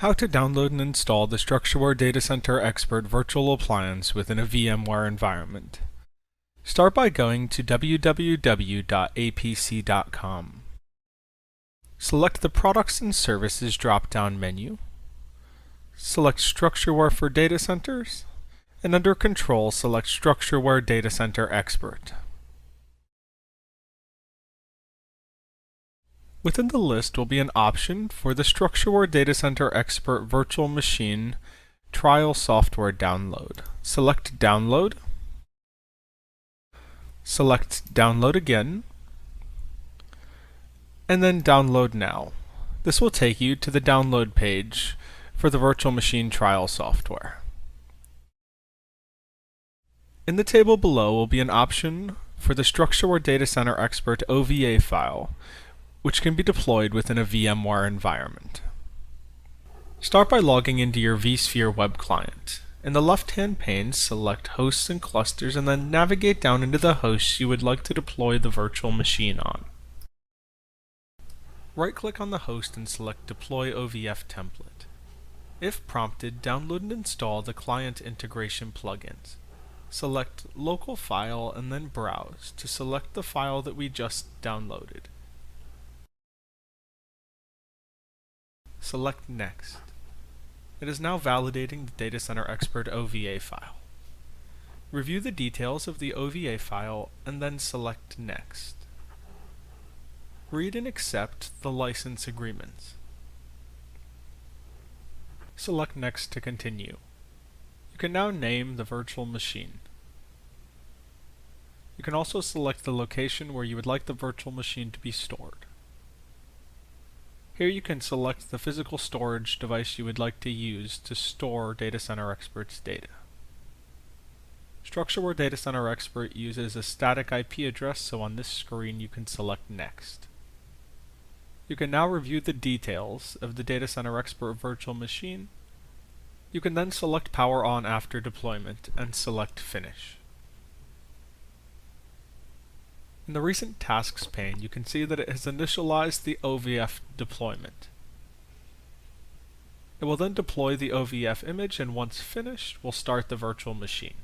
How to download and install the StruxureWare Data Center Expert virtual appliance within a VMware environment. Start by going to www.apc.com. Select the Products and Services drop-down menu. Select StruxureWare for Data Centers, and under Control, select StruxureWare Data Center Expert. Within the list will be an option for the StruxureWare Data Center Expert Virtual Machine Trial Software Download. Select Download. Select Download again, and then Download Now. This will take you to the download page for the virtual machine trial software. In the table below will be an option for the StruxureWare Data Center Expert OVA file, which can be deployed within a VMware environment. Start by logging into your vSphere web client. In the left-hand pane, select Hosts and Clusters and then navigate down into the hosts you would like to deploy the virtual machine on. Right-click on the host and select Deploy OVF Template. If prompted, download and install the client integration plugins. Select Local File and then Browse to select the file that we just downloaded. Select Next. It is now validating the Data Center Expert OVA file. Review the details of the OVA file and then select Next. Read and accept the license agreements. Select Next to continue. You can now name the virtual machine. You can also select the location where you would like the virtual machine to be stored. Here you can select the physical storage device you would like to use to store Data Center Expert's data. StruxureWare Data Center Expert uses a static IP address, so on this screen you can select Next. You can now review the details of the Data Center Expert virtual machine. You can then select Power On after deployment and select Finish. In the Recent Tasks pane, you can see that it has initialized the OVF deployment. It will then deploy the OVF image, and once finished, will start the virtual machine.